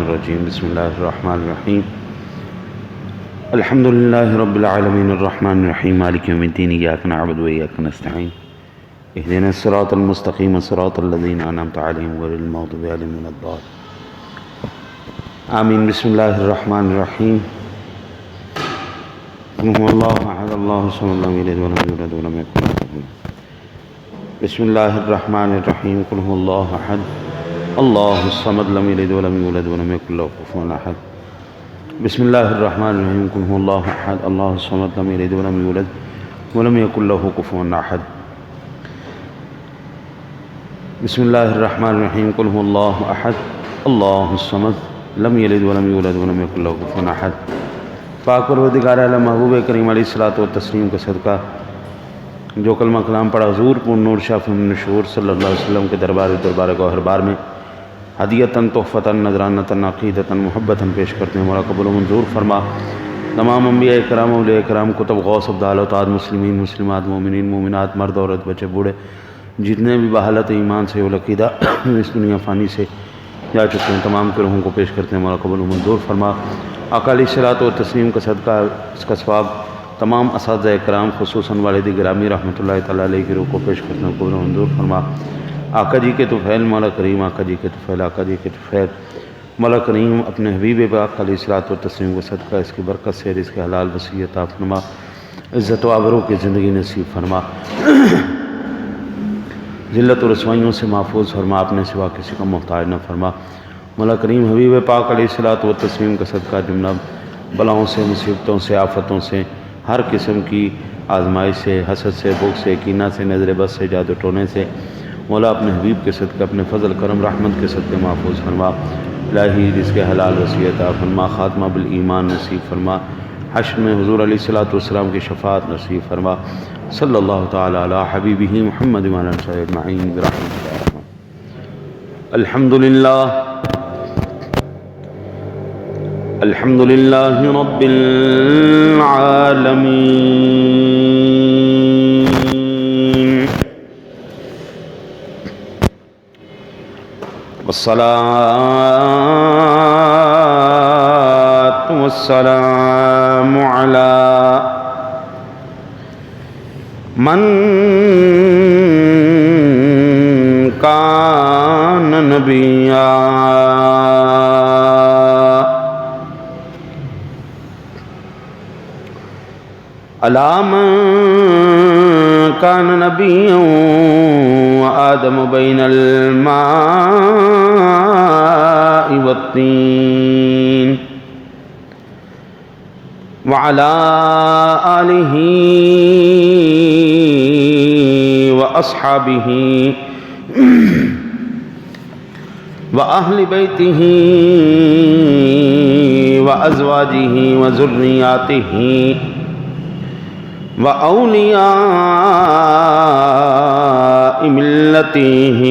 الرجیم بسم اللہ الرحمن الرحیم الحمد للہ رب العالمین الرحمن الرحیم مالک یوم الدین ایاک نعبد و ایاک نستعین اہدنا الصراط المستقیم صراط الذین انعمت علیہم غیر المغضوب علیہم ولا الضالین آمین بسم اللہ الرحمن الرحیم قل هو اللہ احد اللہ الصمد لم یلد ولم یولد ولم یکن له کفوا احد بسم اللہ الرحمن الرحیم قل هو اللہ احد اللہ الصمد لم یلد ولم یولد ولم یکن له کفوا احد بسم اللہ الرحمن الرحیم قل هو اللہ احد اللہ الصمد لم یلد ولم یولد ولم یکن له کفوا احد بسم اللہ الرحمن الرحیم قل هو اللہ احد اللہ الصمد لم یلد ولم یولد ولم یکن له کفوا احد پاک پروردگار عالم محبوب کریم علیہ الصلوۃ والتسلیم کا صدقہ جو کلمہ کلام پڑھا حضور پر نور شاف نشور صلی اللہ علیہ وسلم کے دربار گوہر بار میں ہدیتاً تحفتاً نذرانتاً عقیدتاً محبتاً پیش کرتے ہیں، مولا قبول و منظور فرما۔ تمام انبیاء کرام اولیاء کرام کتب غوث ابدال اوتاد مسلمین مسلمات مومنین مومنات مرد عورت بچے بوڑھے جتنے بھی بحالت ایمان سے العقیدہ اس دنیا فانی سے جا چکے ہیں تمام کے روحوں کو پیش کرتے ہیں، مولا قبول و منظور فرما۔ آقا علیہ الصلوۃ والتسلیم کا صدقہ اس کا ثواب تمام اساتذہ کرام خصوصاً والد گرامی رحمۃ اللہ تعالیٰ علیہ کی روح کو پیش کرتے ہیں، قبول و منظور فرما۔ آقا جی کے طفیل مولا کریم، آقا جی کے طفیل، آقا جی کے طفیل مولا کریم اپنے حبیب پاک علیہ الصلوۃ والتسلیم کو صدقہ اس کی برکت سے اس کے حلال وسیع عطا فرما، عزت و آبرو کی زندگی نصیب فرما، ذلت و رسوائیوں سے محفوظ فرما، اپنے سوا کسی کا محتاج نہ فرما۔ مولا کریم حبیب پاک علیہ الصلوۃ والتسلیم کا صدقہ جملہ بلاؤں سے مصیبتوں سے آفتوں سے ہر قسم کی آزمائش سے حسد سے بغض سے کینہ سے نظر بد سے جادو ٹونے سے مولا اپنے حبیب کے صدقے اپنے فضل کرم رحمت کے صدقے محفوظ فرما، الہی جس کے حلال وسیع عطا فرما، خاتمہ بالایمان نصیب فرما، حشر میں حضور علیہ الصلوۃ والسلام کی شفاعت نصیب فرما، صلی اللہ تعالی علی حبیبہ محمد وعلی آلہ اجمعین برحمتک۔ الحمدللہ الحمدللہ رب العالمین والصلاة والسلام على من كان نبيا على من كان نبيا وآدم بين الماء والطين وعلى آله وأصحابه وأهل بيته وأزواجه وذرياته وأولياء ملته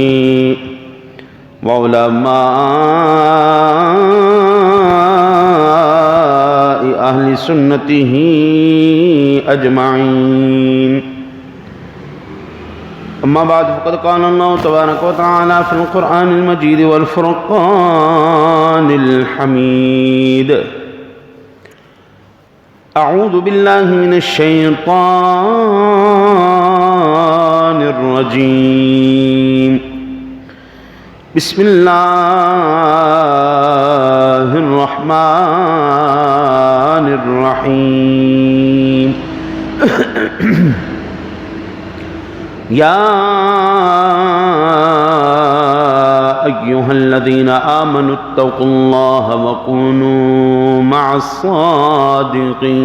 وعلماء أهل سنته أجمعين، أما بعد فقد قال الله تبارك وتعالى في القرآن المجيد والفرقان الحميد: أعوذ بالله من الشيطان الرجيم، بسم الله الرحمن الرحيم يا أيها الذين آمنوا اتقوا الله وكونوا مع الصادقين،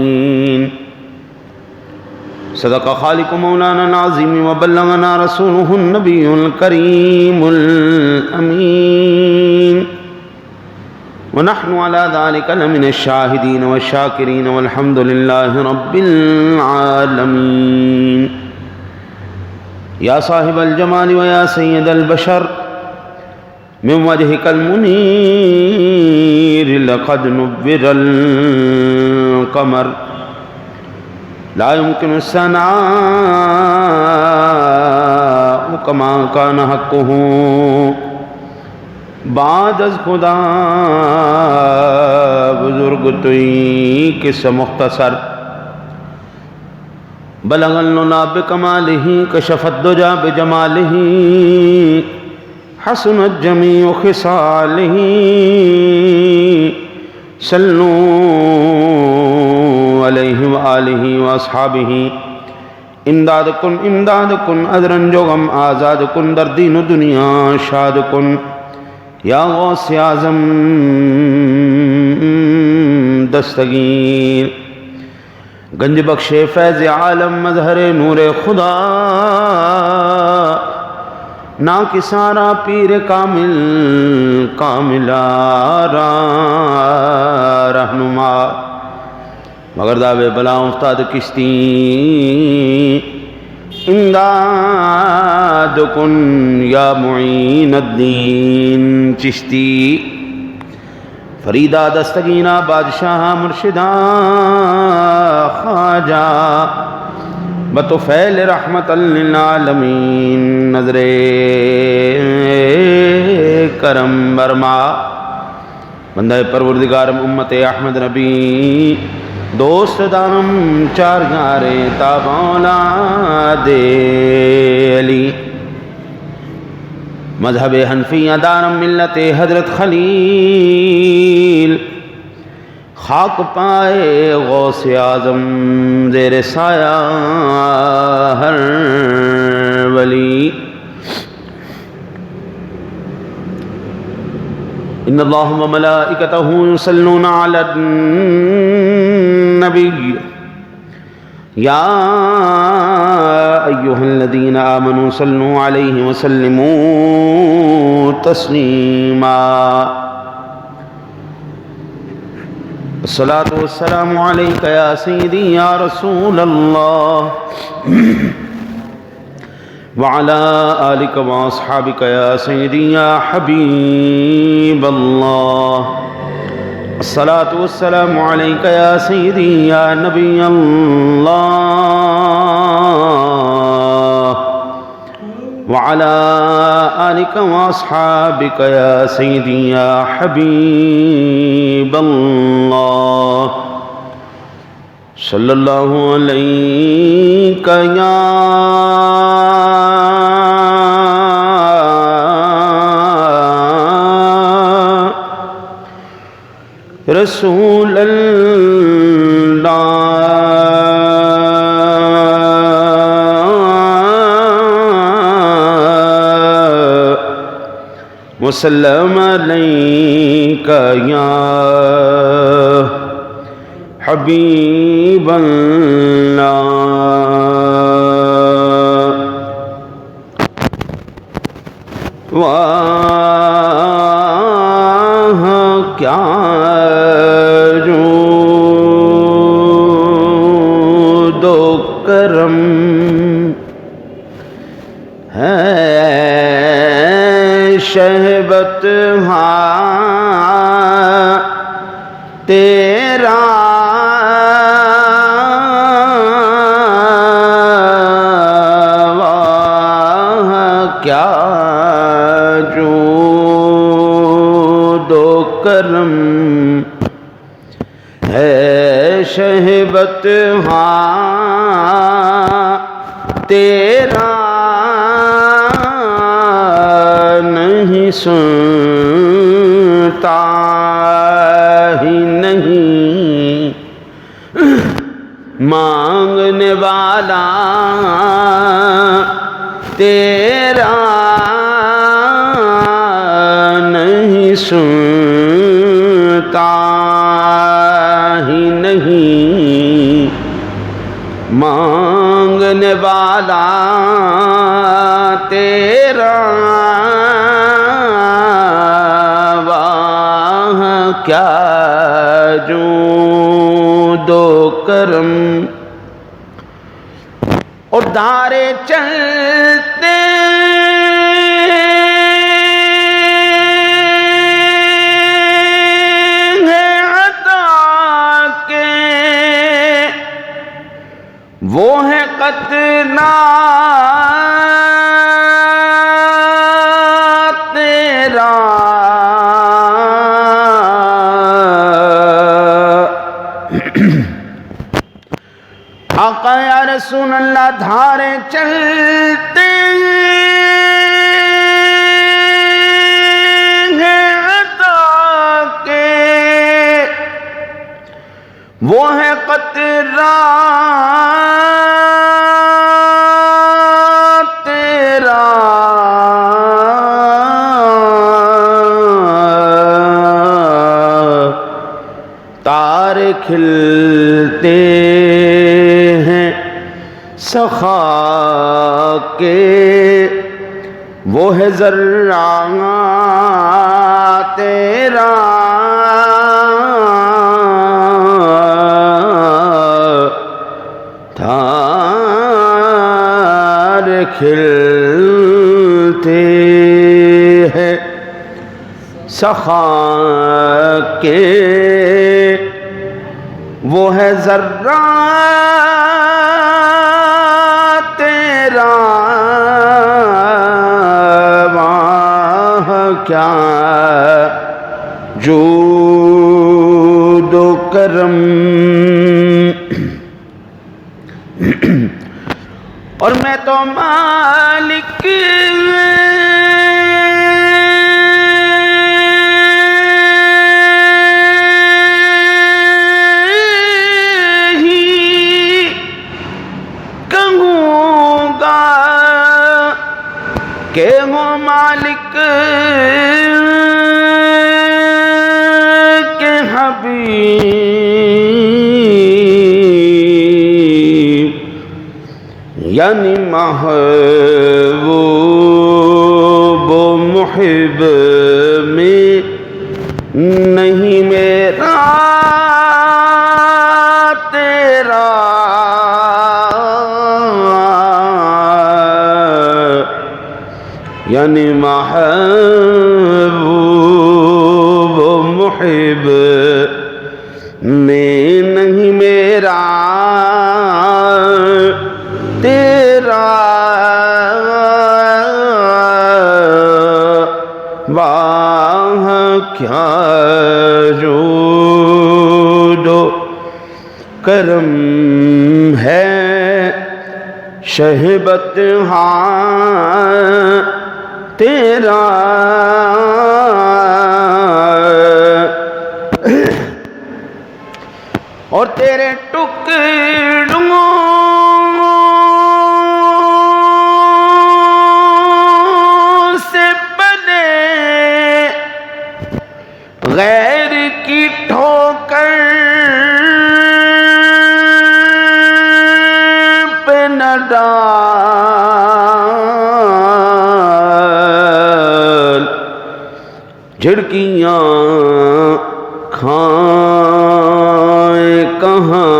صدق خالق مولانا العظيم وبلغنا رسوله النبي الكريم الأمين، ونحن على ذلك لمن الشاهدين والشاكرين والحمد لله رب العالمين۔ يا صاحب الجمال ويا سيد البشر من وجهك المنير لقد نبر القمر، لا يمكن الثناء كما كان حقه بعد از خدا توئی قصہ مختصر بلغ الننا بکمالہ کشف الدجا بجمالہ حسنت جمیع خصالہ صلو علیہ وآلہ واصحابہ امداد کن ادرن جو غم آزاد کن در دین و دنیا شاد کن یا غوث اعظم دستگیر گنج بخش فیض عالم مظہر نور خدا نا کسارا پیر کامل کاملارا رہنما مگر دعوے بلا افتاد کشتی امداد کن یا معین الدین چشتی فریدہ دستگینہ بادشاہ مرشدہ خواجہ بطفیل رحمت للعالمین نظر کرم برما بندہ پروردگارم امت احمد نبی دوست دارم چار گارے تابولا دے علی مذہب حنفیہ دارم ملت حضرت خلیل خاک پائے غوث اعظم زیر سایہ ہر ولی ان اللہ و ملائکتہ یصلون علی النبی یا ایہا الذین آمنوا صلوا علیہ وسلموا تسلیما الصلاة والسلام علیکہ یا سیدی یا رسول اللہ وعلى آلك وأصحابك يا سيدي يا حبيب الله الصلاة والسلام عليك يا سيدي يا نبي الله وعلى آلك وأصحابك يا سيدي يا حبيب الله صلى الله عليك يا رسول اللہ وسلم علیک یا حبیب اللہ واہ کیا کرم ہے شہبت ہاں تیرا واہ کیا جود و کرم ہے شہبت ہاں تیرا نہیں سنتا ہی نہیں مانگنے والا تیرا نہیں سنتا ہی نہیں مانگنے والا تیرا واہ کیا جود و کرم اور دارے چلتے وہ ہے قطنا تیرا رسول اللہ دھارے چلتے ہیں عطا کے، وہ ہے قطرہ تیرا، تارے کھلتے ہیں سخا کے، وہ ہے ذرہ تیرا، تارے کھلتے ہیں سخا کے، وہ ہے ذرہ تیرا، وہاں کیا جود و کرم، اور میں تو مالک کہ وہ مالک کے حبیب، یعنی محبوب و محب میں نہیں میرا تیرا، یعنی محبوب و محب میں نہیں میرا تیرا، واہ کیا جود و کرم ہے، شہبت ہاں تیرا، اور تیرے ٹکڑوں سے بنے غیر کی ٹھوکر پہ نہ ڈال، جھڑکیاں کھائیں کہاں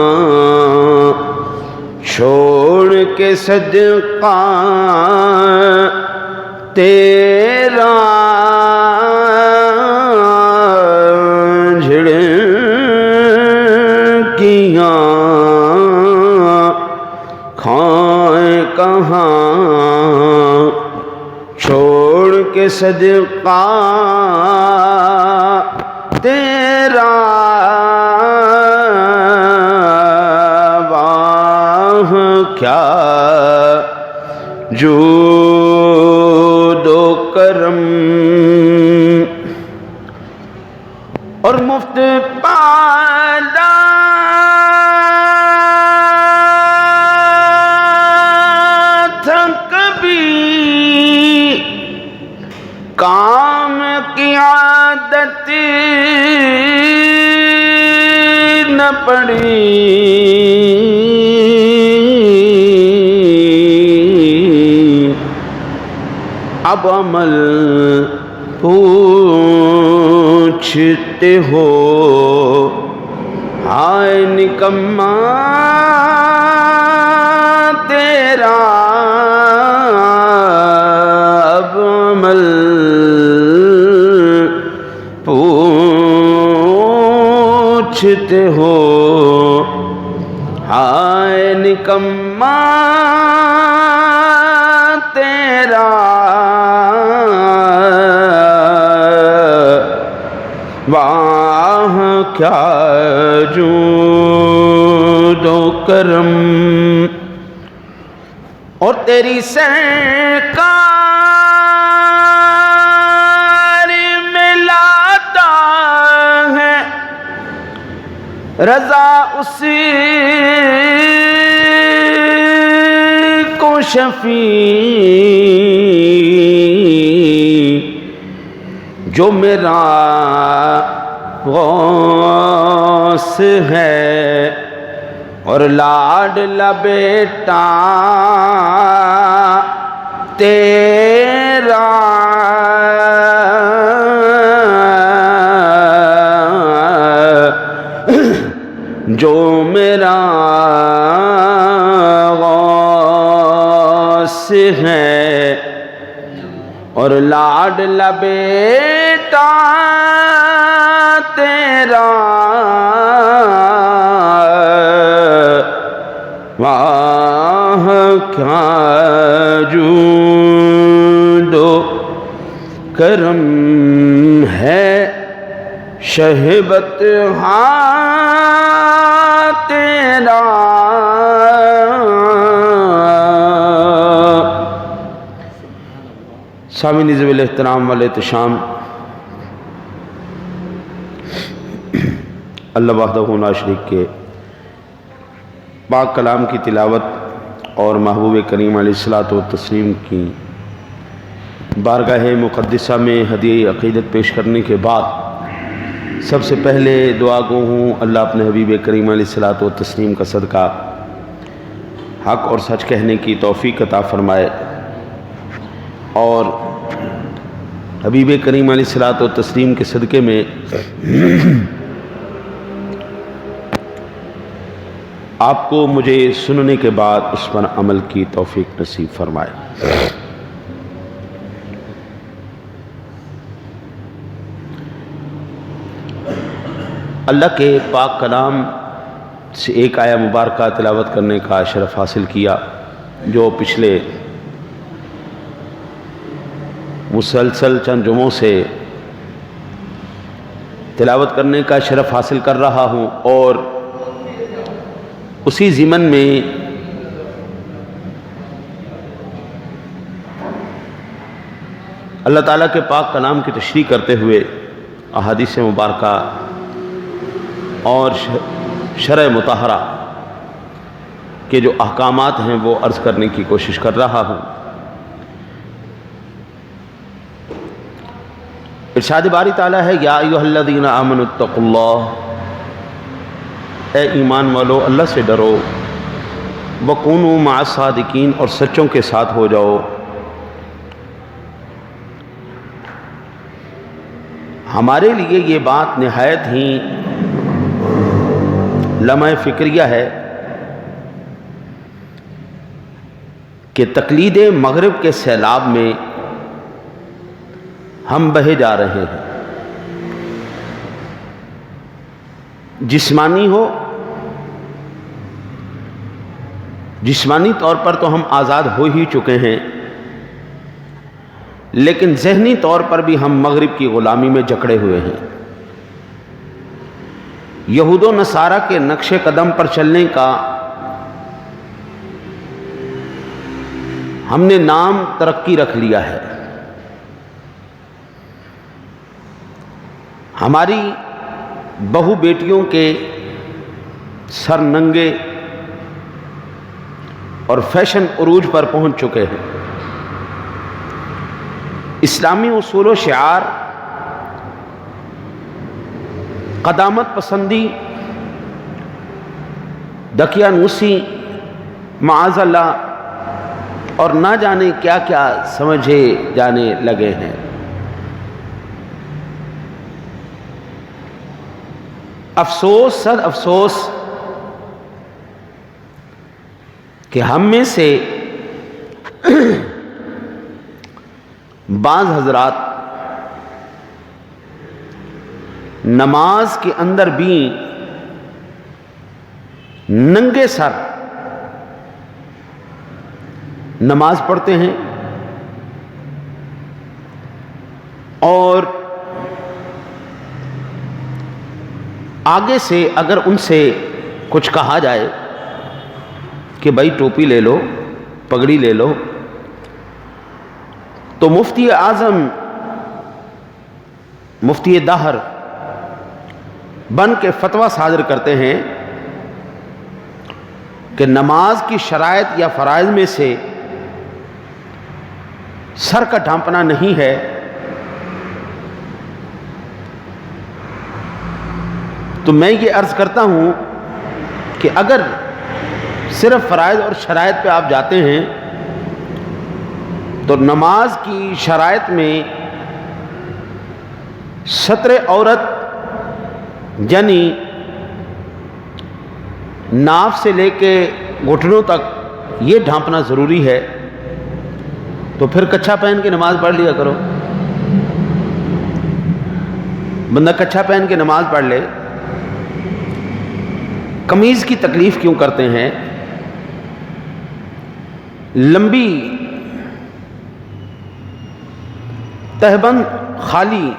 چھوڑ کے صدقہ تیرا، جھڑکیاں کھائیں کہاں چھوڑ کے صدقہ تیرا، واہ کیا جود و کرم، اور مفت پالا تھا کبھی کام کی عادت نہ پڑی، اب عمل پوچھتے ہو، ہائے نکما تیرا، اب عمل پوچھتے ہو، ہائے نکما تیرا، واہ کیا جود و کرم، اور تیری سرکار میں لاتا ہے رضا اسی کو شفیع جو میرا غوث ہے اور لاڈلا بیٹا تیرا جو میرا غوث ہے اور لاڈلا بیٹا تیرا واہ کیا جود و کرم ہے شہبت تیرا سامعین ذوی الاحترام والاحتشام، اللہ وحدہ لا شریک کے پاک کلام کی تلاوت اور محبوب کریم علیہ الصلوۃ والتسلیم کی بارگاہ مقدسہ میں ہدیہ عقیدت پیش کرنے کے بعد سب سے پہلے دعا گو ہوں اللہ اپنے حبیب کریم علیہ الصلوۃ والتسلیم کا صدقہ حق اور سچ کہنے کی توفیق عطا فرمائے، اور حبیب کریم علیہ الصلوۃ والتسلیم کے صدقے میں آپ کو مجھے سننے کے بعد اس پر عمل کی توفیق نصیب فرمائے۔ اللہ کے پاک کلام سے ایک آیہ مبارکہ تلاوت کرنے کا شرف حاصل کیا، جو پچھلے مسلسل چند جمعوں سے تلاوت کرنے کا شرف حاصل کر رہا ہوں، اور اسی ضمن میں اللہ تعالیٰ کے پاک کلام کی تشریح کرتے ہوئے احادیث مبارکہ اور شرع مطہرہ کے جو احکامات ہیں وہ عرض کرنے کی کوشش کر رہا ہوں۔ ارشاد باری تعالیٰ ہے، یا ایھا الذین آمنوا اتقوا اللہ، اے ایمان والو اللہ سے ڈرو، وکونوا مع الصادقین، اور سچوں کے ساتھ ہو جاؤ۔ ہمارے لیے یہ بات نہایت ہی لمحہ فکریہ ہے کہ تقلید مغرب کے سیلاب میں ہم بہے جا رہے ہیں۔ جسمانی طور پر تو ہم آزاد ہو ہی چکے ہیں، لیکن ذہنی طور پر بھی ہم مغرب کی غلامی میں جکڑے ہوئے ہیں۔ یہود و نصارہ کے نقش قدم پر چلنے کا ہم نے نام ترقی رکھ لیا ہے۔ ہماری بہو بیٹیوں کے سر ننگے اور فیشن عروج پر پہنچ چکے ہیں۔ اسلامی اصول و شعار قدامت پسندی، دقیانوسی، معاذ اللہ، اور نہ جانے کیا کیا سمجھے جانے لگے ہیں۔ افسوس، صد افسوس کہ ہم میں سے بعض حضرات نماز کے اندر بھی ننگے سر نماز پڑھتے ہیں، اور آگے سے اگر ان سے کچھ کہا جائے کہ بھائی ٹوپی لے لو، پگڑی لے لو. تو مفتی اعظم مفتی دہر بن کے فتویٰ صادر کرتے ہیں کہ نماز کی شرائط یا فرائض میں سے سر کا ڈھانپنا نہیں ہے. تو میں یہ عرض کرتا ہوں کہ اگر صرف فرائض اور شرائط پہ آپ جاتے ہیں تو نماز کی شرائط میں ستر عورت یعنی ناف سے لے کے گھٹنوں تک یہ ڈھانپنا ضروری ہے. تو پھر کچھا پہن کے نماز پڑھ لیا کرو. بندہ کچھا پہن کے نماز پڑھ لے. قمیض کی تکلیف کیوں کرتے ہیں؟ لمبی تہبند خالی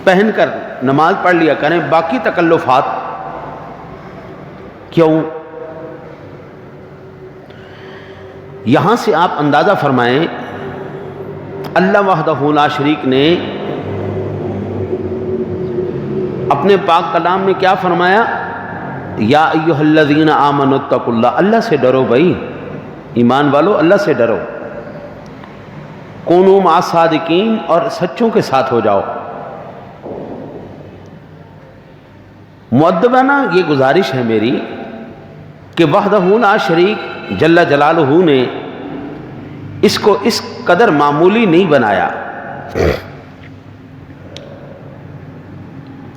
پہن کر نماز پڑھ لیا کریں. باقی تکلفات کیوں؟ یہاں سے آپ اندازہ فرمائیں اللہ وحدہ لا شریک نے اپنے پاک کلام میں کیا فرمایا؟ یا ایھا الذین آمنوا اتقوا اللہ. اللہ سے ڈرو بھائی، ایمان والو اللہ سے ڈرو. کونوا مع الصادقین، اور سچوں کے ساتھ ہو جاؤ. مؤدبانہ یہ گزارش ہے میری کہ وحدہ لا شریک جل جلالہ نے اس کو اس قدر معمولی نہیں بنایا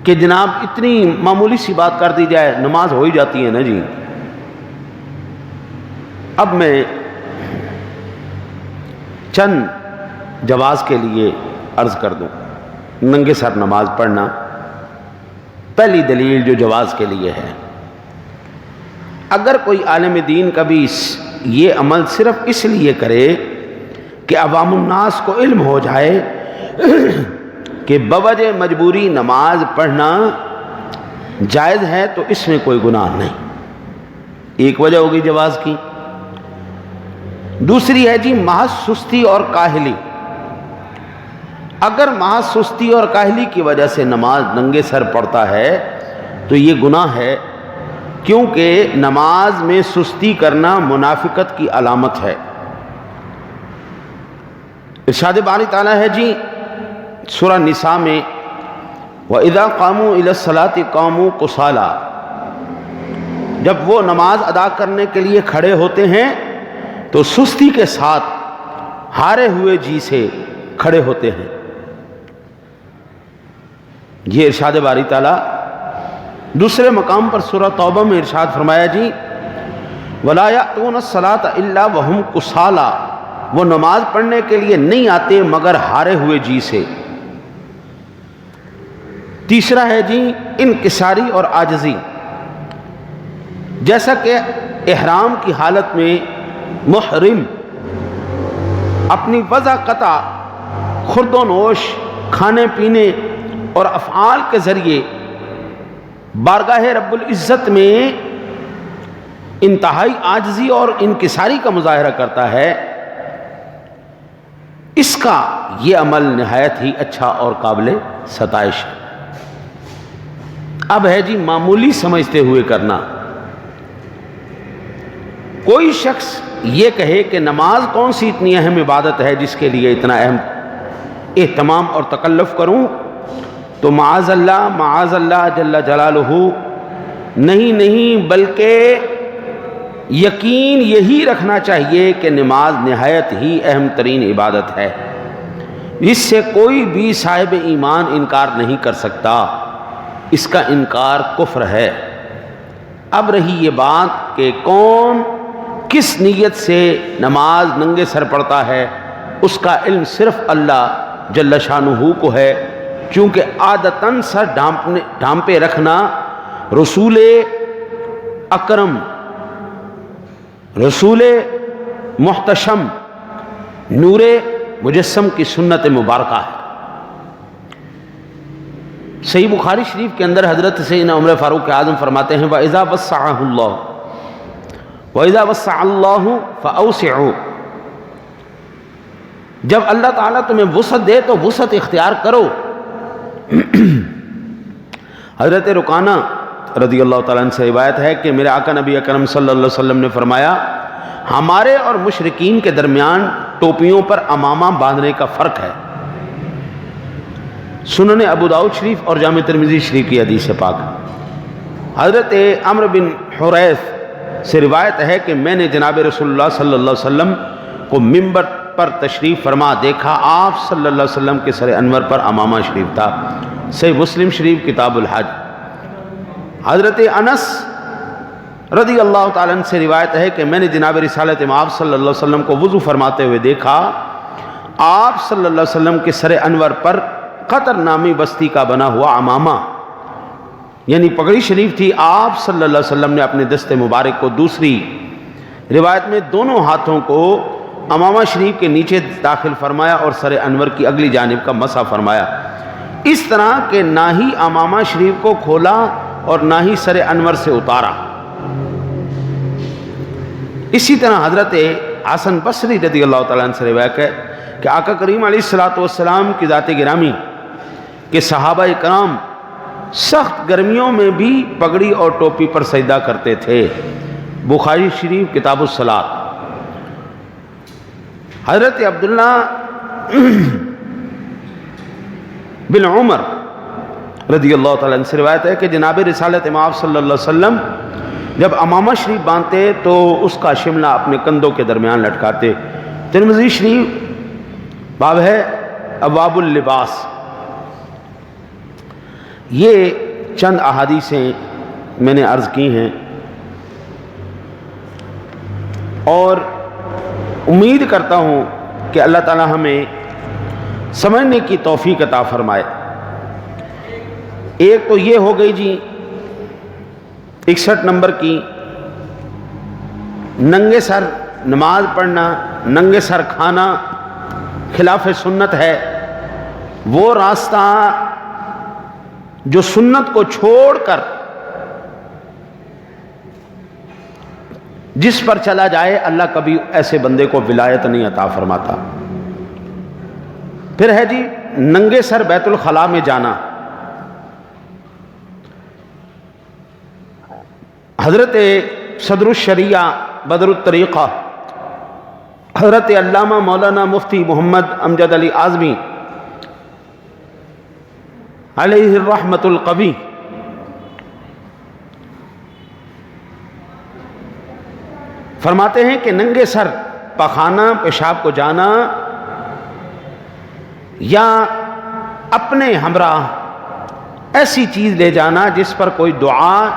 کہ جناب اتنی معمولی سی بات کر دی جائے نماز ہو ہی جاتی ہے نا جی. اب میں چند جواز کے لیے عرض کر دوں. ننگے سر نماز پڑھنا، پہلی دلیل جو جواز کے لیے ہے، اگر کوئی عالم دین کبھی یہ عمل صرف اس لیے کرے کہ عوام الناس کو علم ہو جائے کہ بوجہ مجبوری نماز پڑھنا جائز ہے، تو اس میں کوئی گناہ نہیں. ایک وجہ ہوگی جواز کی. دوسری ہے جی محض سستی اور کاہلی. اگر محض سستی اور کاہلی کی وجہ سے نماز ننگے سر پڑتا ہے تو یہ گناہ ہے، کیونکہ نماز میں سستی کرنا منافقت کی علامت ہے. ارشاد باری تعالیٰ ہے جی سورہ نساء میں وَإِذَا قَامُوا إِلَى الصَّلَاةِ قَامُوا قُصَالَىٰ. جب وہ نماز ادا کرنے کے لیے کھڑے ہوتے ہیں تو سستی کے ساتھ ہارے ہوئے جی سے کھڑے ہوتے ہیں. یہ ارشاد باری تعالیٰ. دوسرے مقام پر سورہ توبہ میں ارشاد فرمایا جی وَلَا يَأْتُونَ الصَّلَاةَ إِلَّا وَهُمْ كُسَالَىٰ. وہ نماز پڑھنے کے لیے نہیں آتے مگر ہارے ہوئے جی سے. تیسرا ہے جی انکساری اور عاجزی. جیسا کہ احرام کی حالت میں محرم اپنی وضع قطع خورد و نوش کھانے پینے اور افعال کے ذریعے بارگاہ رب العزت میں انتہائی عاجزی اور انکساری کا مظاہرہ کرتا ہے، اس کا یہ عمل نہایت ہی اچھا اور قابل ستائش ہے. اب ہے جی معمولی سمجھتے ہوئے کرنا. کوئی شخص یہ کہے کہ نماز کون سی اتنی اہم عبادت ہے جس کے لیے اتنا اہم اہتمام اور تکلف کروں، تو معاذ اللہ جل جلالہ نہیں بلکہ یقین یہی رکھنا چاہیے کہ نماز نہایت ہی اہم ترین عبادت ہے، اس سے کوئی بھی صاحب ایمان انکار نہیں کر سکتا. اس کا انکار کفر ہے. اب رہی یہ بات کہ کون کس نیت سے نماز ننگے سر پڑتا ہے، اس کا علم صرف اللہ جل شانہ کو ہے، چونکہ عادتاً سر ڈھانپے رکھنا رسول اکرم، رسول محتشم، نور مجسم کی سنت مبارکہ ہے. صحیح بخاری شریف کے اندر حضرت سیدنا عمر فاروق اعظم فرماتے ہیں وَإِذَا وَسَّعَهُ اللَّهُ وَإِذَا وَسَّعَ اللَّهُ فَأَوْسِعُوا، جب اللہ تعالیٰ تمہیں وسعت دے تو وسعت اختیار کرو۔ حضرت رکانہ رضی اللہ تعالیٰ عنہ سے روایت ہے کہ میرے آقا نبی اکرم صلی اللہ علیہ وسلم نے فرمایا، ہمارے اور مشرکین کے درمیان ٹوپیوں پر امامہ باندھنے کا فرق ہے۔ سنن ابو داؤد شریف اور جامع ترمذی شریف کی حدیث پاک۔ حضرت عمرو بن حریث سے روایت ہے کہ میں نے جناب رسول اللہ صلی اللہ علیہ وسلم کو منبر پر تشریف فرما دیکھا، آپ صلی اللہ علیہ وسلم کے سر انور پر امامہ شریف تھا۔ صحیح مسلم شریف کتاب الحج۔ حضرت انس رضی اللہ تعالیٰ عنہ سے روایت ہے کہ میں نے جناب رسالت مآب صلی اللہ علیہ وسلم کو وضو فرماتے ہوئے دیکھا، آپ صلی اللہ علیہ وسلم کے سر انور پر قطر نامی بستی کا بنا ہوا امامہ یعنی پگڑی شریف تھی۔ آپ صلی اللہ علیہ وسلم نے اپنے دست مبارک کو دوسری روایت میں دونوں ہاتھوں کو امامہ شریف کے نیچے داخل فرمایا اور سر انور کی اگلی جانب کا مسح فرمایا، اس طرح کہ نہ ہی امامہ شریف کو کھولا اور نہ ہی سر انور سے اتارا۔ اسی طرح حضرت حسن بصری رضی اللہ تعالیٰ عنہ سے روایت ہے کہ آقا کریم علیہ السلام کی ذات گرامی کہ صحابہ کرام سخت گرمیوں میں بھی پگڑی اور ٹوپی پر سجدہ کرتے تھے۔ بخاری شریف کتاب الصلاۃ۔ حضرت عبداللہ بن عمر رضی اللہ تعالیٰ عنہ سے روایت ہے کہ جناب رسالت مآب صلی اللہ علیہ وسلم جب امامہ شریف باندھتے تو اس کا شملہ اپنے کندھوں کے درمیان لٹکاتے۔ ترمذی شریف باب ہے ابواب اللباس۔ یہ چند احادیثیں میں نے عرض کی ہیں اور امید کرتا ہوں کہ اللہ تعالی ہمیں سمجھنے کی توفیق عطا فرمائے۔ ایک تو یہ ہو گئی جی 61 نمبر کی، ننگے سر نماز پڑھنا، ننگے سر کھانا خلاف سنت ہے۔ وہ راستہ جو سنت کو چھوڑ کر جس پر چلا جائے اللہ کبھی ایسے بندے کو ولایت نہیں عطا فرماتا۔ پھر ہے جی ننگے سر بیت الخلاء میں جانا۔ حضرت صدر الشریعہ بدر الطریقہ حضرت علامہ مولانا مفتی محمد امجد علی اعظمی علیہ الرحمت القوی فرماتے ہیں کہ ننگے سر پخانہ پیشاب کو جانا یا اپنے ہمراہ ایسی چیز لے جانا جس پر کوئی دعا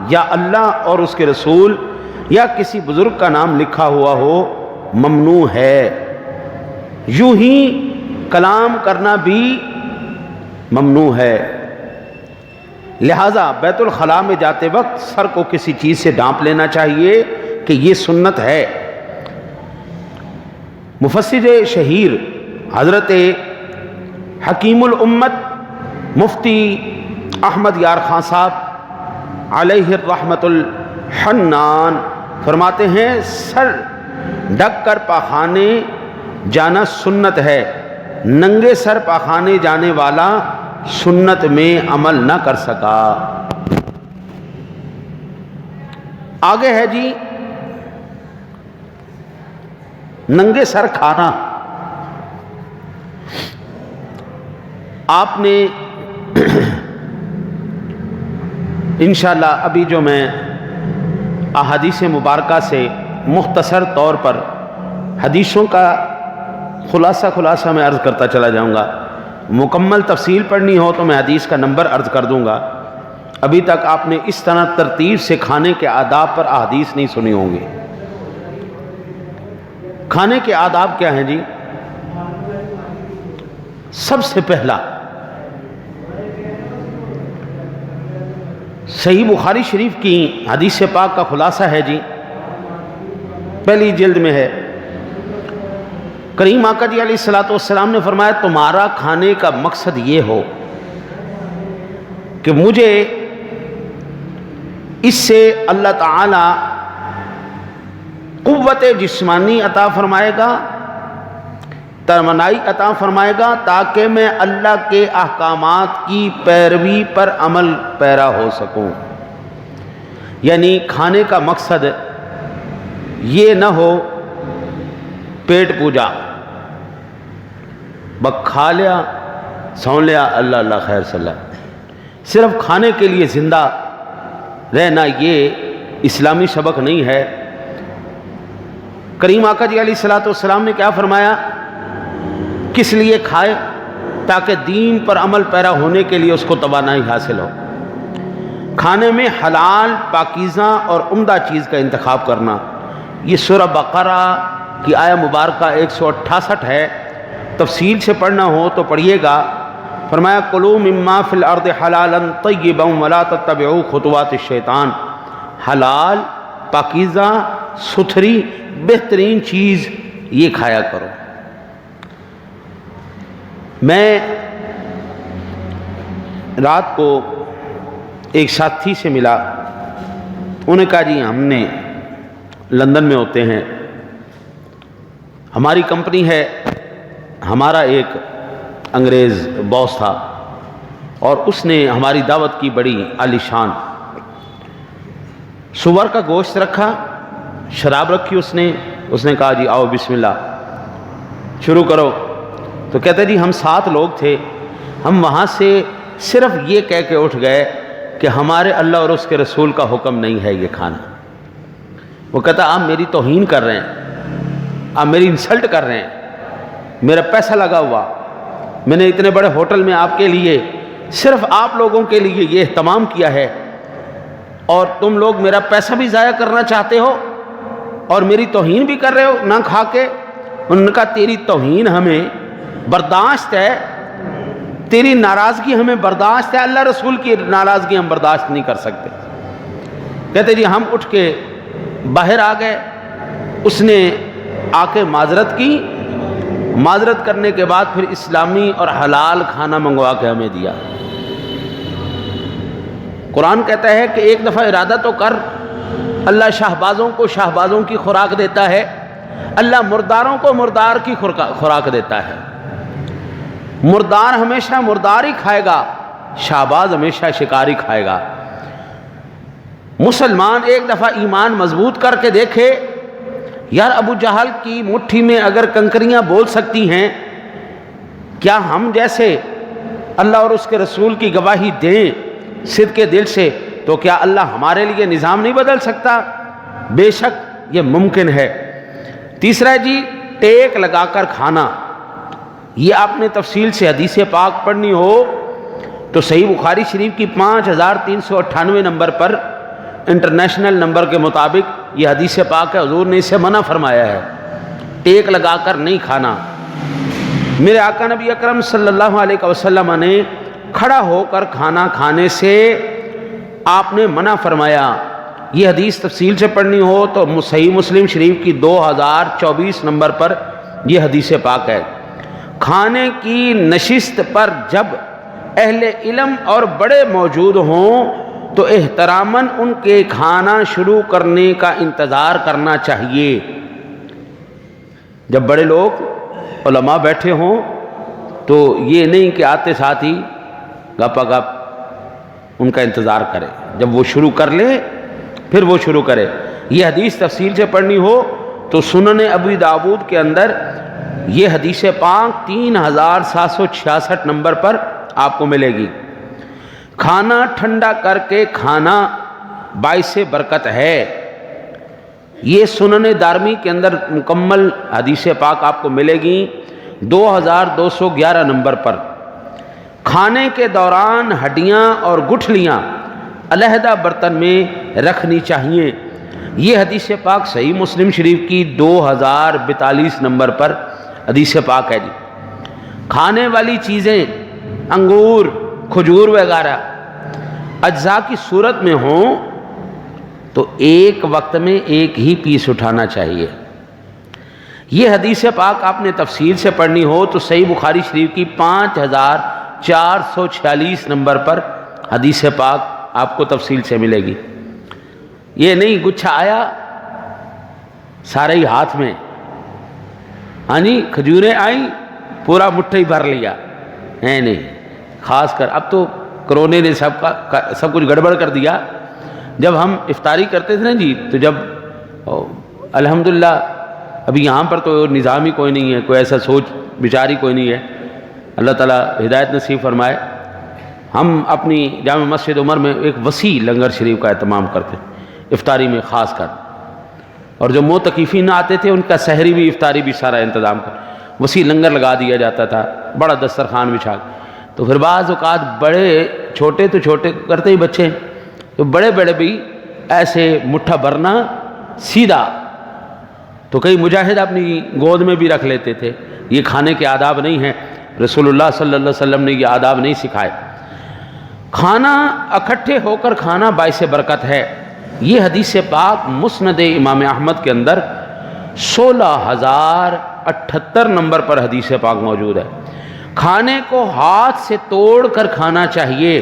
یا اللہ اور اس کے رسول یا کسی بزرگ کا نام لکھا ہوا ہو ممنوع ہے۔ یوں ہی کلام کرنا بھی ممنوع ہے۔ لہذا بیت الخلاء میں جاتے وقت سر کو کسی چیز سے ڈھانپ لینا چاہیے کہ یہ سنت ہے۔ مفسر شہیر حضرت حکیم الامت مفتی احمد یار خان صاحب علیہ الرحمت الحنان فرماتے ہیں سر ڈھک کر پاخانے جانا سنت ہے، ننگے سر پاخانے جانے والا سنت میں عمل نہ کر سکا۔ آگے ہے جی ننگے سر کھانا۔ آپ نے انشاءاللہ ابھی جو میں احادیث مبارکہ سے مختصر طور پر حدیثوں کا خلاصہ میں عرض کرتا چلا جاؤں گا۔ مکمل تفصیل پڑھنی ہو تو میں حدیث کا نمبر عرض کر دوں گا۔ ابھی تک آپ نے اس طرح ترتیب سے کھانے کے آداب پر احادیث نہیں سنی ہوں گی۔ کھانے کے آداب کیا ہیں جی؟ سب سے پہلا صحیح بخاری شریف کی حدیث پاک کا خلاصہ ہے جی، پہلی جلد میں ہے۔ کریم آقا جی علیہ السلام نے فرمایا تمہارا کھانے کا مقصد یہ ہو کہ مجھے اس سے اللہ تعالی قوت جسمانی عطا فرمائے گا، توانائی عطا فرمائے گا، تاکہ میں اللہ کے احکامات کی پیروی پر عمل پیرا ہو سکوں۔ یعنی کھانے کا مقصد یہ نہ ہو پیٹ پوجا، بس کھا لیا سو لیا، اللہ اللہ خیر صلی اللہ، صرف کھانے کے لیے زندہ رہنا یہ اسلامی سبق نہیں ہے۔ کریم آقا جی علیہ الصلوۃ والسلام نے کیا فرمایا؟ کس لیے کھائے؟ تاکہ دین پر عمل پیرا ہونے کے لیے اس کو توانائی حاصل ہو۔ کھانے میں حلال، پاکیزہ اور عمدہ چیز کا انتخاب کرنا، یہ سورہ بقرہ کی آیہ مبارکہ 168 ہے، تفصیل سے پڑھنا ہو تو پڑھیے گا۔ فرمایا کلوا مما فی الارض حلالا طیبا ولا تتبعوا خطوات الشیطان، حلال، پاکیزہ، ستھری، بہترین چیز یہ کھایا کرو۔ میں رات کو ایک ساتھی سے ملا، انہوں نے کہا جی ہم نے لندن میں ہوتے ہیں، ہماری کمپنی ہے، ہمارا ایک انگریز باس تھا اور اس نے ہماری دعوت کی بڑی عالی شان، سور کا گوشت رکھا، شراب رکھی، اس نے کہا جی آؤ بسم اللہ شروع کرو۔ تو کہتے جی ہم 7 لوگ تھے، ہم وہاں سے صرف یہ کہہ کے اٹھ گئے کہ ہمارے اللہ اور اس کے رسول کا حکم نہیں ہے یہ کھانا۔ وہ کہتا آپ میری توہین کر رہے ہیں، آپ میری انسلٹ کر رہے ہیں، میرا پیسہ لگا ہوا، میں نے اتنے بڑے ہوٹل میں آپ کے لیے صرف آپ لوگوں کے لیے یہ اہتمام کیا ہے اور تم لوگ میرا پیسہ بھی ضائع کرنا چاہتے ہو اور میری توہین بھی کر رہے ہو نہ کھا کے۔ انہوں نے کہا تیری توہین ہمیں برداشت ہے، تیری ناراضگی ہمیں برداشت ہے، اللہ رسول کی ناراضگی ہم برداشت نہیں کر سکتے۔ کہتے جی ہم اٹھ کے باہر آ گئے، اس نے آ کے معذرت کی، معذرت کرنے کے بعد پھر اسلامی اور حلال کھانا منگوا کے ہمیں دیا۔ قرآن کہتا ہے کہ ایک دفعہ ارادہ تو کر، اللہ شہبازوں کو شہبازوں کی خوراک دیتا ہے، اللہ مرداروں کو مردار کی خوراک دیتا ہے۔ مردار ہمیشہ مردار ہی کھائے گا، شہباز ہمیشہ شکاری کھائے گا۔ مسلمان ایک دفعہ ایمان مضبوط کر کے دیکھے، یار ابو جہل کی مٹھی میں اگر کنکریاں بول سکتی ہیں، کیا ہم جیسے اللہ اور اس کے رسول کی گواہی دیں صدق کے دل سے، تو کیا اللہ ہمارے لیے نظام نہیں بدل سکتا؟ بے شک یہ ممکن ہے۔ تیسرا جی ٹیک لگا کر کھانا، یہ آپ نے تفصیل سے حدیث پاک پڑھنی ہو تو صحیح بخاری شریف کی 5398 نمبر پر انٹرنیشنل نمبر کے مطابق یہ حدیث پاک ہے، حضور نے اسے منع فرمایا ہے، ٹیک لگا کر نہیں کھانا۔ میرے آقا نبی اکرم صلی اللہ علیہ وسلم نے کھڑا ہو کر کھانا کھانے سے آپ نے منع فرمایا۔ یہ حدیث تفصیل سے پڑھنی ہو تو صحیح مسلم شریف کی 2024 نمبر پر یہ حدیث پاک ہے۔ کھانے کی نشست پر جب اہل علم اور بڑے موجود ہوں تو احتراماً ان کے کھانا شروع کرنے کا انتظار کرنا چاہیے۔ جب بڑے لوگ علماء بیٹھے ہوں تو یہ نہیں کہ آتے ساتھ ہی گپا گپ ان کا انتظار کرے، جب وہ شروع کر لے پھر وہ شروع کرے۔ یہ حدیث تفصیل سے پڑھنی ہو تو سنن ابی داود کے اندر یہ حدیث پاک 3766 نمبر پر آپ کو ملے گی۔ کھانا ٹھنڈا کر کے کھانا باعث برکت ہے، یہ سنن دارمی کے اندر مکمل حدیث پاک آپ کو ملے گی 2211 نمبر پر۔ کھانے کے دوران ہڈیاں اور گٹھلیاں علیحدہ برتن میں رکھنی چاہیے، یہ حدیث پاک صحیح مسلم شریف کی 2042 نمبر پر حدیث پاک ہے جی۔ کھانے والی چیزیں انگور، کھجور وغیرہ اجزاء کی صورت میں ہوں تو ایک وقت میں ایک ہی پیس اٹھانا چاہیے۔ یہ حدیث پاک آپ نے تفصیل سے پڑھنی ہو تو صحیح بخاری شریف کی 5446 نمبر پر حدیث پاک آپ کو تفصیل سے ملے گی۔ یہ نہیں گچھا آیا سارے ہی ہاتھ میں. ہاں جی کھجوریں آئیں پورا مٹھی بھر لیا ہے نہیں. خاص کر اب تو کرونے نے سب کچھ گڑبڑ کر دیا. جب ہم افطاری کرتے تھے نا جی تو جب الحمدللہ ابھی یہاں پر تو نظام ہی کوئی نہیں ہے, کوئی ایسا سوچ بیچاری کوئی نہیں ہے, اللہ تعالیٰ ہدایت نصیب فرمائے. ہم اپنی جامع مسجد عمر میں ایک وسیع لنگر شریف کا اہتمام کرتے افطاری میں خاص کر, اور جو معتکفین آتے تھے ان کا سحری بھی افطاری بھی سارا انتظام کر وسیع لنگر لگا دیا جاتا تھا, بڑا دسترخوان بچھا. تو پھر بعض اوقات بڑے چھوٹے تو چھوٹے کرتے ہی بچے, تو بڑے بڑے بھی ایسے مٹھا بھرنا سیدھا, تو کئی مجاہد اپنی گود میں بھی رکھ لیتے تھے. یہ کھانے کے آداب نہیں ہیں, رسول اللہ صلی اللہ علیہ وسلم نے یہ آداب نہیں سکھائے. کھانا اکٹھے ہو کر کھانا باعث برکت ہے. یہ حدیث پاک مسند امام احمد کے اندر 16,078 نمبر پر حدیث پاک موجود ہے. کھانے کو ہاتھ سے توڑ کر کھانا چاہیے.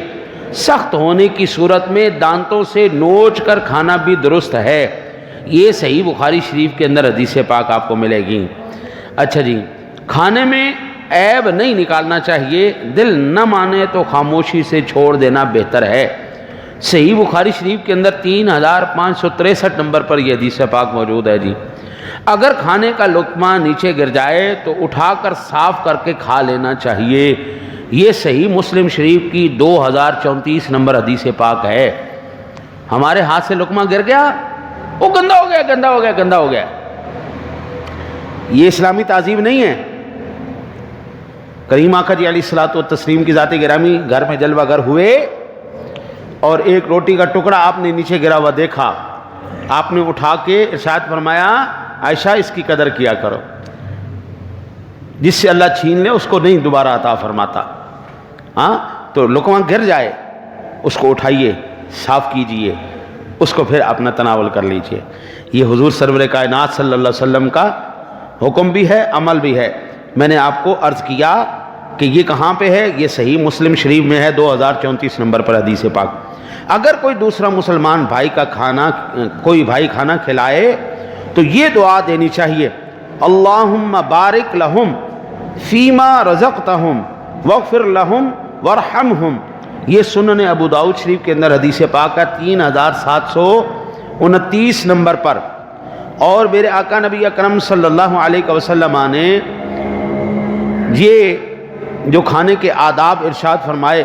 سخت ہونے کی صورت میں دانتوں سے نوچ کر کھانا بھی درست ہے. یہ صحیح بخاری شریف کے اندر حدیث پاک آپ کو ملے گی. اچھا جی, کھانے میں عیب نہیں نکالنا چاہیے. دل نہ مانے تو خاموشی سے چھوڑ دینا بہتر ہے. صحیح بخاری شریف کے اندر 3,563 نمبر پر یہ حدیث پاک موجود ہے جی. اگر کھانے کا لقمہ نیچے گر جائے تو اٹھا کر صاف کر کے کھا لینا چاہیے. یہ صحیح مسلم شریف کی 2034 نمبر حدیث پاک ہے. ہمارے ہاتھ سے لقمہ گر گیا, وہ گندا ہو گیا گندا ہو گیا گندا ہو گیا. یہ اسلامی تہذیب نہیں ہے. کریم آقا جی علیہ الصلوۃ والتسلیم کی ذات گرامی گھر میں جلوہ گر ہوئے اور ایک روٹی کا ٹکڑا آپ نے نیچے گرا ہوا دیکھا, آپ نے اٹھا کے ارشاد فرمایا عائشہ اس کی قدر کیا کرو, جس سے اللہ چھین لے اس کو نہیں دوبارہ عطا فرماتا. ہاں تو لقمہ گر جائے اس کو اٹھائیے, صاف کیجئے, اس کو پھر اپنا تناول کر لیجئے. یہ حضور سرور کائنات صلی اللہ علیہ وسلم کا حکم بھی ہے, عمل بھی ہے. میں نے آپ کو عرض کیا کہ یہ کہاں پہ ہے, یہ صحیح مسلم شریف میں ہے 2034 نمبر پر حدیث پاک. اگر کوئی دوسرا مسلمان بھائی کا کھانا کوئی بھائی کھانا کھلائے تو یہ دعا دینی چاہیے, اللہم بارک لہم فیما رزقتہم واغفر لہم وارحمہم. یہ سنن ابو داؤد شریف کے اندر حدیث پاک ہے 3,729 نمبر پر. اور میرے آقا نبی اکرم صلی اللہ علیہ وسلم نے یہ جو کھانے کے آداب ارشاد فرمائے,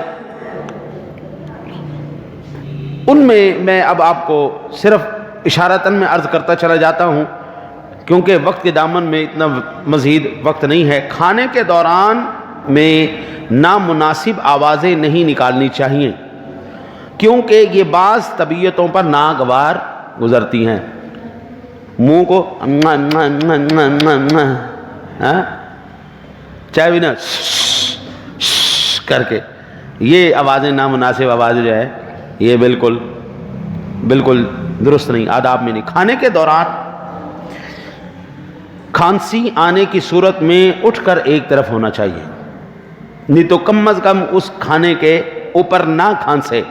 ان میں اب آپ کو صرف اشارتاً میں عرض کرتا چلا جاتا ہوں کیونکہ وقت کے دامن میں اتنا مزید وقت نہیں ہے. کھانے کے دوران میں نامناسب آوازیں نہیں نکالنی چاہیے کیونکہ یہ بعض طبیعتوں پر ناگوار گزرتی ہیں. منہ کو چاہے بھی نا کر کے یہ آوازیں نامناسب آوازیں جو ہے یہ بالکل درست نہیں, آداب میں نہیں. کھانے کے دوران کھانسی آنے کی صورت میں اٹھ کر ایک طرف ہونا چاہیے, نہیں تو کم از کم اس کھانے کے اوپر نہ کھانسے.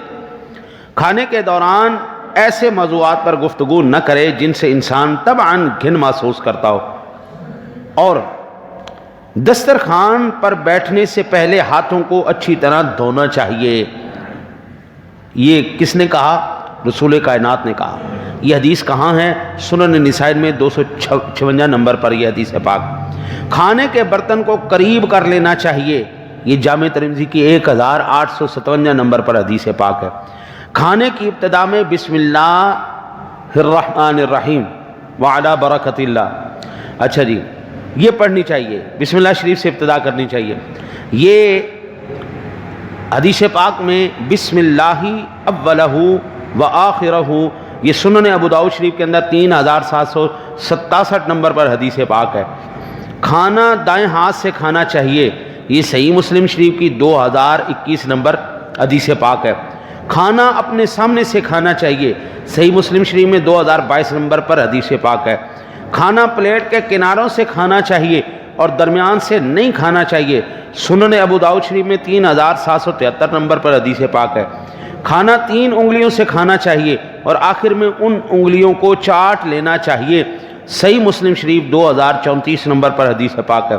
کھانے کے دوران ایسے موضوعات پر گفتگو نہ کرے جن سے انسان طبعاً گھن محسوس کرتا ہو. اور دسترخوان پر بیٹھنے سے پہلے ہاتھوں کو اچھی طرح دھونا چاہیے. یہ کس نے کہا؟ رسول کائنات نے کہا. یہ حدیث کہاں ہے؟ سنن نسائی میں 256 نمبر پر یہ حدیث ہے پاک. کھانے کے برتن کو قریب کر لینا چاہیے. یہ جامع ترمذی کی 1857 نمبر پر حدیث پاک ہے. کھانے کی ابتدا میں بسم اللہ الرحمن الرحیم وعلی برکت اللہ. اچھا جی, یہ پڑھنی چاہیے, بسم اللہ شریف سے ابتدا کرنی چاہیے. یہ حدیث پاک میں بسم اللہ اولہ و آخرہ, یہ سنن ابو داؤد شریف کے اندر 3767 نمبر پر حدیث پاک ہے. کھانا دائیں ہاتھ سے کھانا چاہیے. یہ صحیح مسلم شریف کی 2021 نمبر حدیث پاک ہے. کھانا اپنے سامنے سے کھانا چاہیے. صحیح مسلم شریف میں 2022 نمبر پر حدیث پاک ہے. کھانا پلیٹ کے کناروں سے کھانا چاہیے اور درمیان سے نہیں کھانا چاہیے. سنن ابو داؤد شریف میں 3773 نمبر پر حدیث پاک ہے. کھانا 3 انگلیوں سے کھانا چاہیے اور آخر میں ان انگلیوں کو چاٹ لینا چاہیے. صحیح مسلم شریف 2034 نمبر پر حدیث پاک ہے،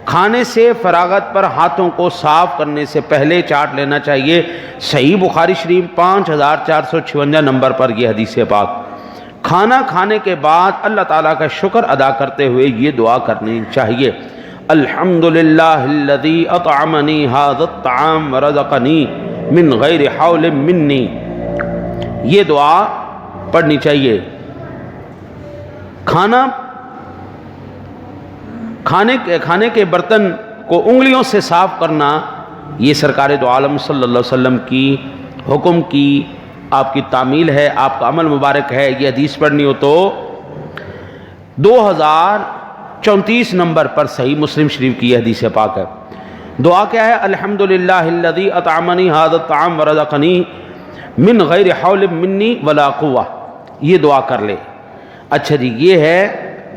کھانے سے فراغت پر ہاتھوں کو صاف کرنے سے پہلے چاٹ لینا چاہیے۔ صحیح بخاری شریف 5456 نمبر پر یہ حدیث پاک۔ کھانا کھانے کے بعد اللہ تعالیٰ کا شکر ادا کرتے ہوئے یہ دعا کرنی چاہیے، الحمدللہ الذی اطعمنی ھذا الطعام ورزقنی من غیر حول منی، یہ دعا پڑھنی چاہیے۔ کھانے کے برتن کو انگلیوں سے صاف کرنا یہ سرکار دو عالم صلی اللہ علیہ وسلم کی حکم کی آپ کی تعمیل ہے، آپ کا عمل مبارک ہے۔ یہ حدیث پڑھنی ہو تو 2034 نمبر پر صحیح مسلم شریف کی یہ حدیث پاک ہے۔ دعا کیا ہے؟ الحمدللہ الذی اطعمنی ھذا الطعام ورزقنی من غیر حول منی ولا قوہ، یہ دعا کر لے۔ اچھا جی، یہ ہے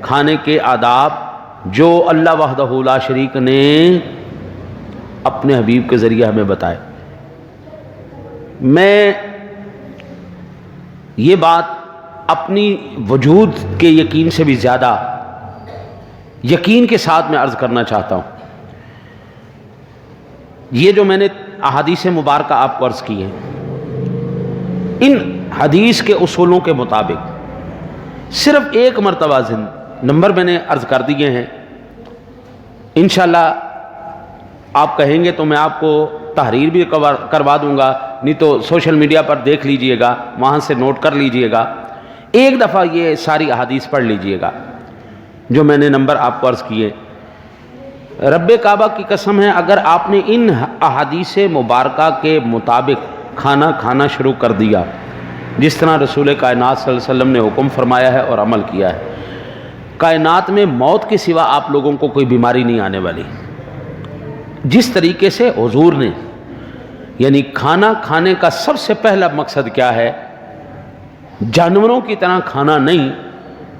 کھانے کے آداب جو اللہ وحدہ لا شریک نے اپنے حبیب کے ذریعے ہمیں بتائے۔ میں یہ بات اپنی وجود کے یقین سے بھی زیادہ یقین کے ساتھ میں عرض کرنا چاہتا ہوں۔ یہ جو میں نے احادیث مبارکہ آپ کو عرض کی ہیں، ان حدیث کے اصولوں کے مطابق صرف ایک مرتبہ نمبر میں نے عرض کر دیے ہیں۔ انشاءاللہ آپ کہیں گے تو میں آپ کو تحریر بھی کروا دوں گا، نہیں تو سوشل میڈیا پر دیکھ لیجئے گا، وہاں سے نوٹ کر لیجئے گا۔ ایک دفعہ یہ ساری احادیث پڑھ لیجئے گا جو میں نے نمبر آپ کو عرض کیے۔ رب کعبہ کی قسم ہے، اگر آپ نے ان احادیث مبارکہ کے مطابق کھانا کھانا شروع کر دیا جس طرح رسول کائنات صلی اللہ علیہ وسلم نے حکم فرمایا ہے اور عمل کیا ہے، کائنات میں موت کے سوا آپ لوگوں کو کوئی بیماری نہیں آنے والی۔ جس طریقے سے حضور نے یعنی کھانا کھانے کا سب سے پہلا مقصد کیا ہے؟ جانوروں کی طرح کھانا نہیں،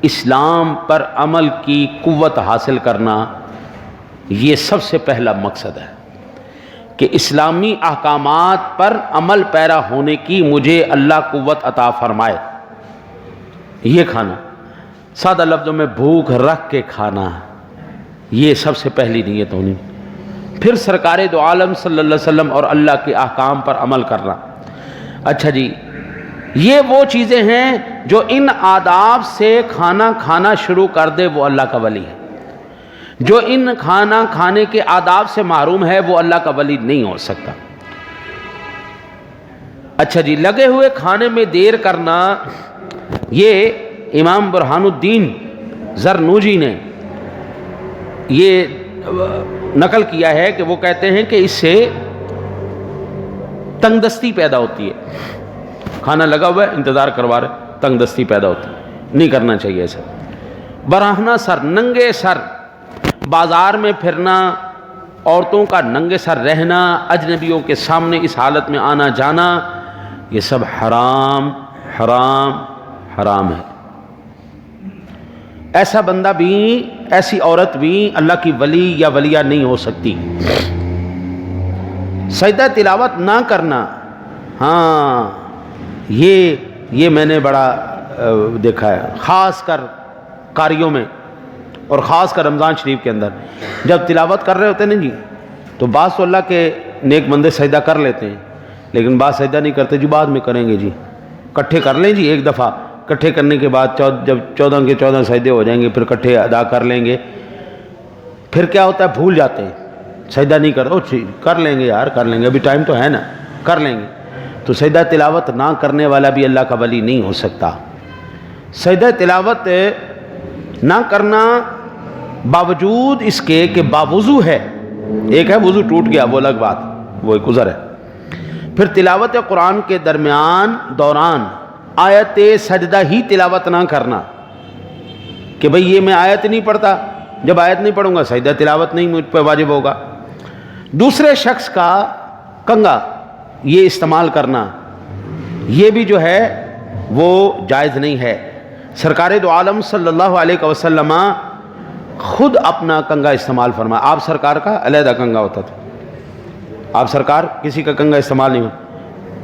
اسلام پر عمل کی قوت حاصل کرنا، یہ سب سے پہلا مقصد ہے کہ اسلامی احکامات پر عمل پیرا ہونے کی مجھے اللہ قوت عطا فرمائے۔ یہ کھانا سادہ لفظوں میں بھوک رکھ کے کھانا، یہ سب سے پہلی نیت ہونی۔ پھر سرکار دو عالم صلی اللہ علیہ وسلم اور اللہ کے احکام پر عمل کرنا۔ اچھا جی، یہ وہ چیزیں ہیں جو ان آداب سے کھانا کھانا شروع کر دے وہ اللہ کا ولی ہے۔ جو ان کھانا کھانے کے آداب سے محروم ہے وہ اللہ کا ولی نہیں ہو سکتا۔ اچھا جی، لگے ہوئے کھانے میں دیر کرنا، یہ امام برہان الدین زرنوجی نے یہ نقل کیا ہے کہ وہ کہتے ہیں کہ اس سے تنگ دستی پیدا ہوتی ہے۔ کھانا لگا ہوا ہے، انتظار کروا رہے، تنگ دستی پیدا ہوتی ہے، نہیں کرنا چاہیے ایسا۔ براہنہ سر، ننگے سر بازار میں پھرنا، عورتوں کا ننگے سر رہنا، اجنبیوں کے سامنے اس حالت میں آنا جانا، یہ سب حرام حرام حرام ہے۔ ایسا بندہ بھی، ایسی عورت بھی اللہ کی ولی یا ولیہ نہیں ہو سکتی۔ سجدہ تلاوت نہ کرنا، ہاں یہ میں نے بڑا دیکھا ہے، خاص کر قاریوں میں اور خاص کر رمضان شریف کے اندر جب تلاوت کر رہے ہوتے ہیں نا جی، تو بعض تو اللہ کے نیک بندے سجدہ کر لیتے ہیں، لیکن بعض سجدہ نہیں کرتے جی، بعد میں کریں گے جی، کٹھے کر لیں جی ایک دفعہ، کٹھے کرنے کے بعد جب 14 کے 14 سجدے ہو جائیں گے پھر کٹھے ادا کر لیں گے، پھر کیا ہوتا ہے بھول جاتے ہیں، سجدہ نہیں کرتے، کر لیں گے یار، کر لیں گے، ابھی ٹائم تو ہے نا، کر لیں گے۔ تو سجدہ تلاوت نہ کرنے والا بھی اللہ کا ولی نہیں ہو سکتا۔ سجدہ تلاوت نہ کرنا باوجود اس کے کہ باوضو ہے، ایک ہے وضو ٹوٹ گیا وہ الگ بات، وہ ایک عذر ہے۔ پھر تلاوت قرآن کے دوران آیت سجدہ ہی تلاوت نہ کرنا کہ بھئی یہ میں آیت نہیں پڑھتا، جب آیت نہیں پڑھوں گا سجدہ تلاوت نہیں مجھ پہ واجب ہوگا۔ دوسرے شخص کا کنگا یہ استعمال کرنا، یہ بھی جو ہے وہ جائز نہیں ہے۔ سرکار دو عالم صلی اللہ علیہ وسلم خود اپنا کنگا استعمال فرمایا، آپ سرکار کا علیحدہ کنگا ہوتا تھا، آپ سرکار کسی کا کنگا استعمال نہیں ہوتا،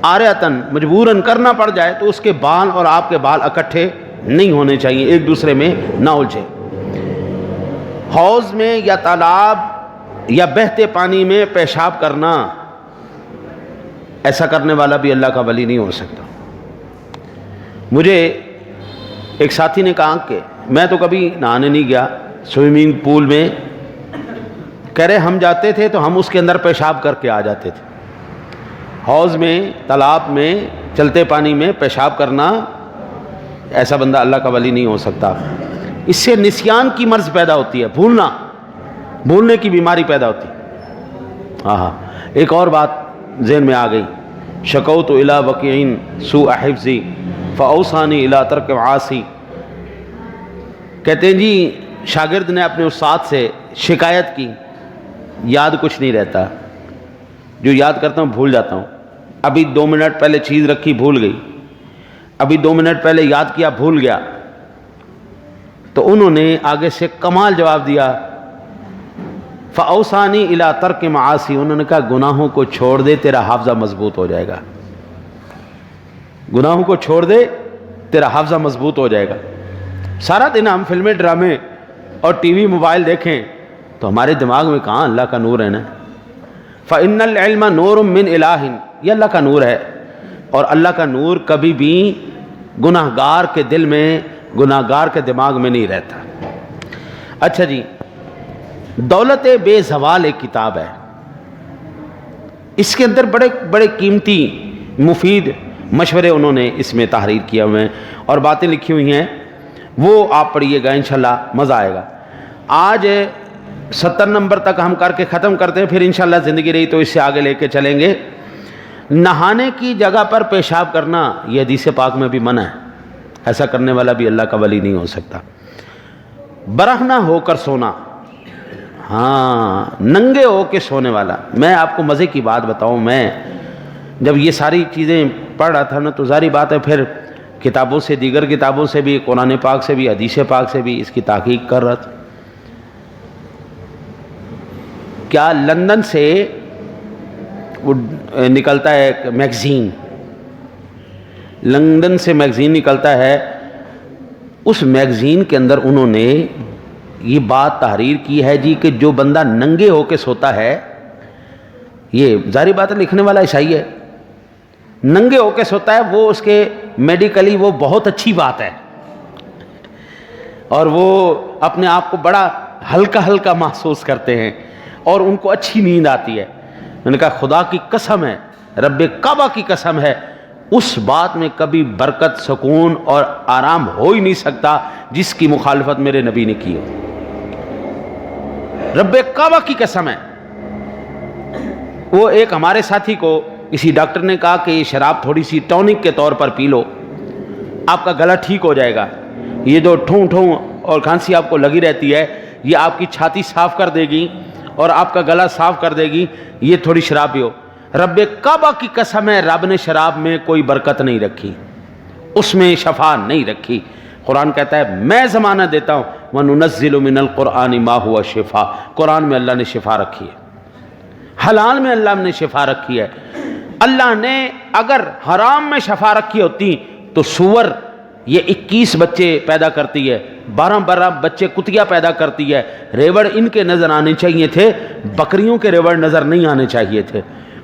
آریتن مجبوراً کرنا پڑ جائے تو اس کے بال اور آپ کے بال اکٹھے نہیں ہونے چاہیے، ایک دوسرے میں نہ الجھے۔ حوض میں یا تالاب یا بہتے پانی میں پیشاب کرنا، ایسا کرنے والا بھی اللہ کا ولی نہیں ہو سکتا۔ مجھے ایک ساتھی نے کہا کہ میں تو کبھی نہانے نہیں گیا سوئمنگ پول میں، کہہ رہے ہم جاتے تھے تو ہم اس کے اندر پیشاب کر کے آ جاتے تھے۔ حوض میں، تالاب میں، چلتے پانی میں پیشاب کرنا، ایسا بندہ اللہ کا ولی نہیں ہو سکتا۔ اس سے نسیان کی مرض پیدا ہوتی ہے، بھولنے کی بیماری پیدا ہوتی ہے۔ ایک اور بات ذہن میں آ گئی، شکوت الی وکیع سوء حفظی فاوصانی الی ترک معاصی۔ کہتے ہیں جی شاگرد نے اپنے استاد سے شکایت کی، یاد کچھ نہیں رہتا، جو یاد کرتا ہوں بھول جاتا ہوں۔ ابھی 2 منٹ پہلے چیز رکھی بھول گئی، ابھی 2 منٹ پہلے یاد کیا بھول گیا۔ تو انہوں نے آگے سے کمال جواب دیا، فاوصانی الی ترک معاصی، انہوں نے کہا گناہوں کو چھوڑ دے تیرا حافظہ مضبوط ہو جائے گا، گناہوں کو چھوڑ دے تیرا حافظہ مضبوط ہو جائے گا۔ سارا دن ہم فلمیں، ڈرامے اور ٹی وی، موبائل دیکھیں تو ہمارے دماغ میں کہاں اللہ کا نور ہے نا۔ فَإِنَّ الْعِلْمَ نُورٌ مِّنْ إِلَٰهٍ، یہ اللہ کا نور ہے، اور اللہ کا نور کبھی بھی گناہگار کے دل میں، گناہگار کے دماغ میں نہیں رہتا۔ اچھا جی، دولت بے زوال ایک کتاب ہے، اس کے اندر بڑے بڑے قیمتی مفید مشورے انہوں نے اس میں تحریر کیا ہوئے ہیں اور باتیں لکھی ہوئی ہیں، وہ آپ پڑھیے گا انشاءاللہ مزہ آئے گا۔ آج 70 نمبر تک ہم کر کے ختم کرتے ہیں، پھر انشاءاللہ زندگی رہی تو اس سے آگے لے کے چلیں گے۔ نہانے کی جگہ پر پیشاب کرنا یہ حدیث پاک میں بھی منع ہے، ایسا کرنے والا بھی اللہ کا ولی نہیں ہو سکتا۔ برہنہ ہو کر سونا، ننگے ہو کے سونے والا۔ میں آپ کو مزے کی بات بتاؤں، میں جب یہ ساری چیزیں پڑھ رہا تھا نا تو ظاہری بات ہے پھر کتابوں سے، دیگر کتابوں سے بھی، قرآن پاک سے بھی، حدیث پاک سے بھی اس کی تحقیق کر رہا تھا۔ کیا لندن سے وہ نکلتا ہے ایک میگزین، لندن سے میگزین نکلتا ہے، اس میگزین کے اندر انہوں نے یہ بات تحریر کی ہے جی کہ جو بندہ ننگے ہو کے سوتا ہے، یہ ظاہری بات ہے لکھنے والا عیسائی ہے، ننگے ہو کے سوتا ہے، وہ اس کے میڈیکلی وہ بہت اچھی بات ہے، اور وہ اپنے آپ کو بڑا ہلکا ہلکا محسوس کرتے ہیں اور ان کو اچھی نیند آتی ہے۔ میں نے کہا خدا کی قسم ہے، رب کعبہ کی قسم ہے، اس بات میں کبھی برکت، سکون اور آرام ہو ہی نہیں سکتا جس کی مخالفت میرے نبی نے کی ہو۔ رب کعبہ کی قسم ہے۔ وہ ایک ہمارے ساتھی کو کسی ڈاکٹر نے کہا کہ یہ شراب تھوڑی سی ٹونک کے طور پر پی لو، آپ کا گلا ٹھیک ہو جائے گا، یہ جو ٹھوں ٹھوں اور کھانسی آپ کو لگی رہتی ہے یہ آپ کی چھاتی صاف کر دے گی اور آپ کا گلا صاف کر دے گی، یہ تھوڑی شراب پیو۔ رب کعبہ کی قسم ہے، رب نے شراب میں کوئی برکت نہیں رکھی، اس میں شفا نہیں رکھی۔ قرآن کہتا ہے میں ضمانہ دیتا ہوں وَنُنَزِّلُ مِنَ الْقُرْآنِ مَا هُوَ شِفَاء، قرآن میں اللہ نے شفا رکھی ہے، حلال میں اللہ نے شفا رکھی ہے۔ اللہ نے اگر حرام میں شفا رکھی ہوتی تو سور یہ 21 بچے پیدا کرتی ہے، 12 بچے کتیا پیدا کرتی ہے، ریوڑ ان کے نظر آنے چاہیے تھے، بکریوں کے ریوڑ نظر نہیں آنے چاہیے تھے۔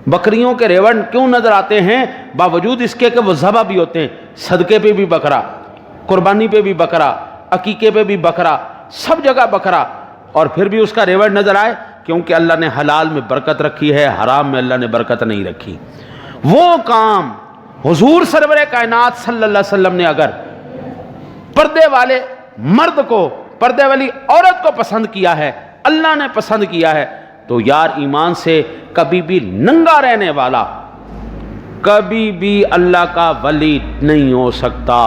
بکریوں کے ریوڑ کیوں نظر آتے ہیں؟ باوجود اس کے کہ وہ ذبح بھی ہوتے ہیں، صدقے پہ بھی بکرا، قربانی پہ بھی بکرا، عقیقے پہ بھی بکرا، سب جگہ بکرا، اور پھر بھی اس کا ریوڑ نظر آئے کیونکہ اللہ نے حلال میں برکت رکھی ہے، حرام میں اللہ نے برکت نہیں رکھی۔ وہ کام حضور سرور کائنات صلی اللہ علیہ وسلم نے اگر پردے والے مرد کو، پردے والی عورت کو پسند کیا ہے، اللہ نے پسند کیا ہے، تو یار ایمان سے کبھی بھی ننگا رہنے والا کبھی بھی اللہ کا ولی نہیں ہو سکتا۔